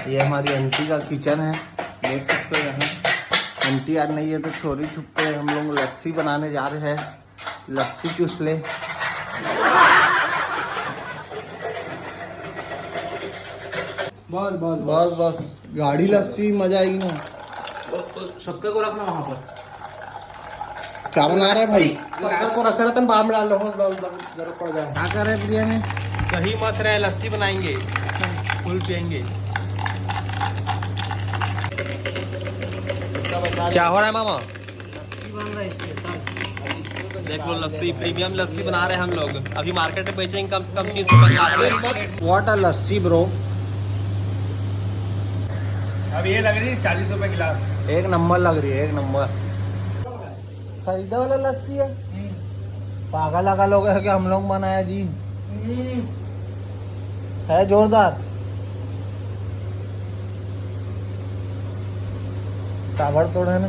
ये हमारी आंटी का किचन है, देख सकते हो यहाँ। आंटी आज नहीं है तो चोरी छुपे हम लोग लस्सी बनाने जा रहे हैं। लस्सी चूस ले। बस बस बस बस, गाढ़ी लस्सी मजा आएगी ना। शक्कर को रखना वहाँ पर। क्या बना रहे भाई? शक्कर को रखना तो बाद में डाल लो, जरूरत पड़ जाए। क्या कर रहे हैं प्रिया में? दही मत रहे, लस्सी बनाएंगे, फुल पियेंगे। क्या हो रहा है मामा? लस्सी बन रहा है स्पेशल। देख लो लस्सी, प्रीमियम लस्सी बना रहे हैं हम लोग। अभी मार्केट में बेचेंगे कम से कम 300 रुपए। What a lassi bro. अब ये लग रही है 40 रुपए गिलास। एक नंबर लग रही है, एक नंबर। खरीदा वाला लस्सी है। पागल लगा लोग है कि हम लोग बनाया जी। है जोरदार। ताबड़तोड़ है ना।